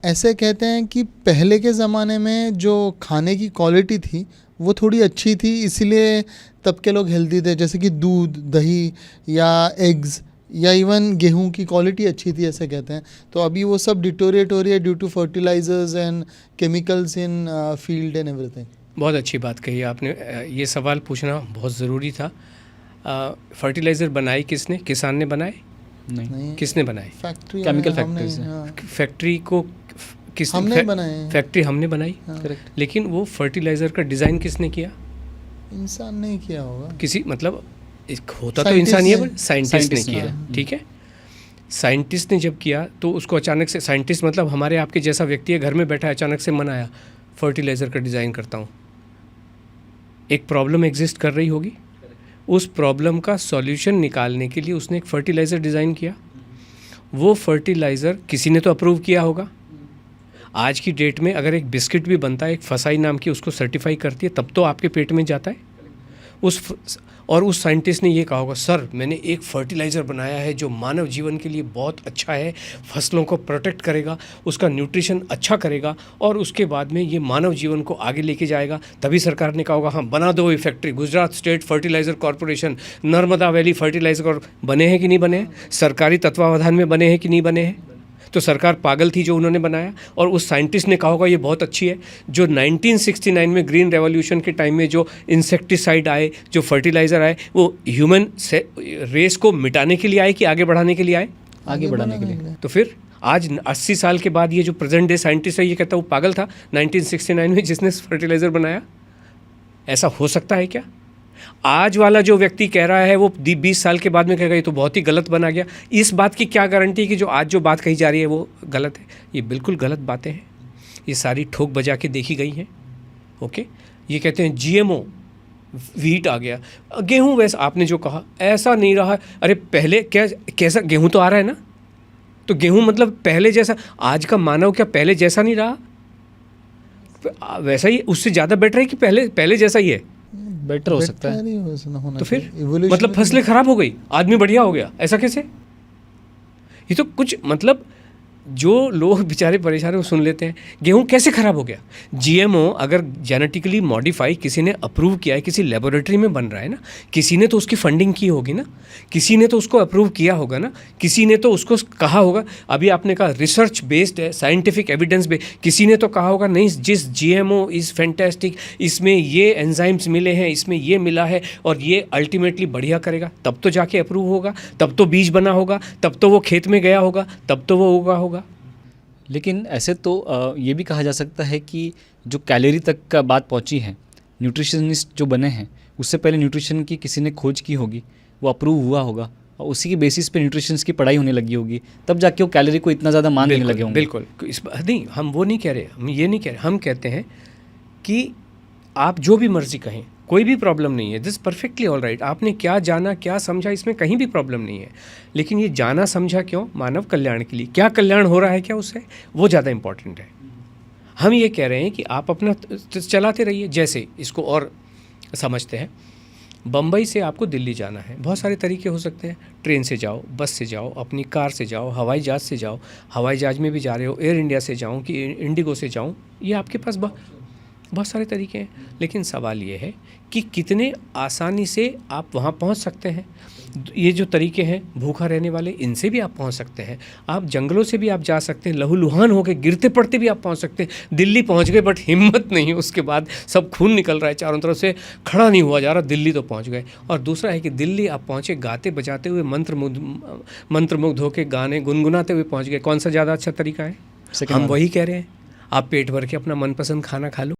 ऐसे कहते हैं कि पहले के ज़माने में जो खाने की क्वालिटी थी वो थोड़ी अच्छी थी, इसीलिए तब के लोग हेल्दी थे, जैसे कि दूध, दही या एग्स या इवन गेहूं की क्वालिटी अच्छी थी, ऐसे कहते हैं। तो अभी वो सब डिटोरेट हो रही है due to fertilisers and chemicals in field and everything. बहुत अच्छी बात कही आपने। ये सवाल पूछना बहुत ज़रूरी था। फर्टिलाइज़र बनाई किसने? किसान ने बनाए? नहीं, किसने बनाए? फैक्ट्री, Chemical हमने, factories हैं। हाँ, फैक्ट्री को हमने बनाए हैं। फैक्ट्री हमने बनाई, हाँ, करेक्ट। लेकिन वो फर्टिलाइज़र का डिज़ाइन किसने किया? इंसान नहीं किया होगा। किसी मतलब एक होता तो Scientist इंसान ही है, ने। पर साइंटिस्ट ने Scientist ने किया, किया। ठीक है। साइंटिस्ट ने जब किया तो उसको अचानक से, साइंटिस्ट मतलब हमारे आपके जैसा व्यक्ति है, घर में बैठा है, अचानक से मन आया फर्टिलाइज़र का डिज़ाइन करता हूँ। एक प्रॉब्लम एग्जिस्ट कर रही होगी, उस प्रॉब्लम का सॉल्यूशन निकालने के लिए उसने एक फर्टिलाइज़र डिज़ाइन किया। वो फर्टिलाइज़र किसी ने तो अप्रूव किया होगा। आज की डेट में अगर एक बिस्किट भी बनता है, एक फसाई नाम की उसको सर्टिफाई करती है, तब तो आपके पेट में जाता है। और उस साइंटिस्ट ने ये कहा होगा, सर मैंने एक फर्टिलाइज़र बनाया है जो मानव जीवन के लिए बहुत अच्छा है, फसलों को प्रोटेक्ट करेगा, उसका न्यूट्रिशन अच्छा करेगा और उसके बाद में ये मानव जीवन को आगे लेके जाएगा। तभी सरकार ने कहा होगा, हाँ बना दो ये factory, Gujarat state fertiliser corporation, Narmada valley fertiliser. बने हैं कि नहीं बने हैं? सरकारी तत्वावधान में बने हैं कि नहीं बने हैं? तो सरकार पागल थी जो उन्होंने बनाया। और उस साइंटिस्ट ने कहा होगा ये बहुत अच्छी है। जो 1969 में ग्रीन रेवोल्यूशन के टाइम में जो इंसेक्टिसाइड आए, जो फर्टिलाइज़र आए, वो ह्यूमन रेस को मिटाने के लिए आए कि आगे बढ़ाने के लिए आए? आगे बढ़ाने के लिए। तो फिर आज 80 साल के बाद ये जो प्रेजेंट डे साइंटिस्ट है, ये कहता है वो पागल था 1969 में जिसने फर्टिलाइज़र बनाया। ऐसा हो सकता है क्या? आज वाला जो व्यक्ति कह रहा है वो 20 साल के बाद में कहेगा ये तो बहुत ही गलत बना गया। इस बात की क्या गारंटी है कि जो आज जो बात कही जा रही है वो गलत है? ये बिल्कुल गलत बातें हैं, ये सारी ठोक बजा के देखी गई हैं। ओके, ये कहते हैं जीएमओ वीट आ गया, गेहूं वैसा आपने जो कहा ऐसा नहीं रहा। अरे पहले कैसा गेहूं तो आ रहा है ना, तो गेहूं मतलब पहले जैसा, आज का मानव क्या पहले जैसा नहीं रहा? वैसा ही, उससे ज़्यादा बेटर है कि पहले जैसा ही है? बेटर हो सकता है। तो फिर मतलब फसलें खराब हो गई, आदमी बढ़िया हो गया, ऐसा कैसे? ये तो कुछ मतलब जो लोग बेचारे परेशान हैं वो सुन लेते हैं। गेहूं कैसे खराब हो गया? जीएमओ अगर जेनेटिकली मॉडिफाई किसी ने अप्रूव किया है, किसी लेबोरेटरी में बन रहा है ना, किसी ने तो उसकी फंडिंग की होगी ना, किसी ने तो उसको अप्रूव किया होगा ना, किसी ने तो उसको कहा होगा। अभी आपने कहा रिसर्च बेस्ड है, साइंटिफिक एविडेंस बेस्ड, किसी ने तो कहा होगा नहीं जिस जीएमओ इज़ फैंटास्टिक, इसमें ये एंजाइम्स मिले हैं, इसमें ये मिला है और ये अल्टीमेटली बढ़िया करेगा, तब तो जाके अप्रूव होगा, तब तो बीज बना होगा, तब तो वो खेत में गया होगा, तब तो वो उगा होगा। लेकिन ऐसे तो ये भी कहा जा सकता है कि जो कैलोरी तक का बात पहुंची है, न्यूट्रिशनिस्ट जो बने हैं उससे पहले न्यूट्रिशन की किसी ने खोज की होगी, वो अप्रूव हुआ होगा और उसी की बेसिस पे न्यूट्रिशंस की पढ़ाई होने लगी होगी, तब जाके वो कैलोरी को इतना ज़्यादा मान देने लगे होंगे। बिल्कुल नहीं, हम वो नहीं कह रहे, हम ये नहीं कह रहे, हम कहते हैं कि आप जो भी मर्जी कहें, कोई भी प्रॉब्लम नहीं है, दिस परफेक्टली ऑल राइट। आपने क्या जाना, क्या समझा, इसमें कहीं भी प्रॉब्लम नहीं है। लेकिन ये जाना समझा क्यों? मानव कल्याण के लिए। क्या कल्याण हो रहा है क्या उससे, वो ज़्यादा इंपॉर्टेंट है। हम ये कह रहे हैं कि आप अपना चलाते रहिए। जैसे इसको और समझते हैं, बम्बई से आपको दिल्ली जाना है, बहुत सारे तरीके हो सकते हैं। ट्रेन से जाओ, बस से जाओ, अपनी कार से जाओ, हवाई जहाज़ से जाओ, हवाई जहाज़ में भी जा रहे हो, एयर इंडिया से जाऊँ कि इंडिगो से जाऊँ, ये आपके पास बहुत सारे तरीके हैं। लेकिन सवाल ये है कि कितने आसानी से आप वहाँ पहुँच सकते हैं। ये जो तरीके हैं भूखा रहने वाले, इनसे भी आप पहुँच सकते हैं। आप जंगलों से भी आप जा सकते हैं, लहूलुहान होकर गिरते पड़ते भी आप पहुँच सकते हैं। दिल्ली पहुँच गए बट हिम्मत नहीं, उसके बाद सब खून निकल रहा है चारों तरफ से, खड़ा नहीं हुआ जा रहा, दिल्ली तो पहुँच गए। और दूसरा है कि दिल्ली आप पहुँचे गाते बजाते हुए, मंत्रमुग्ध होकर गाने गुनगुनाते हुए पहुँच गए। कौन सा ज़्यादा अच्छा तरीका है? हम वही कह रहे हैं, आप पेट भर के अपना मनपसंद खाना खा लो।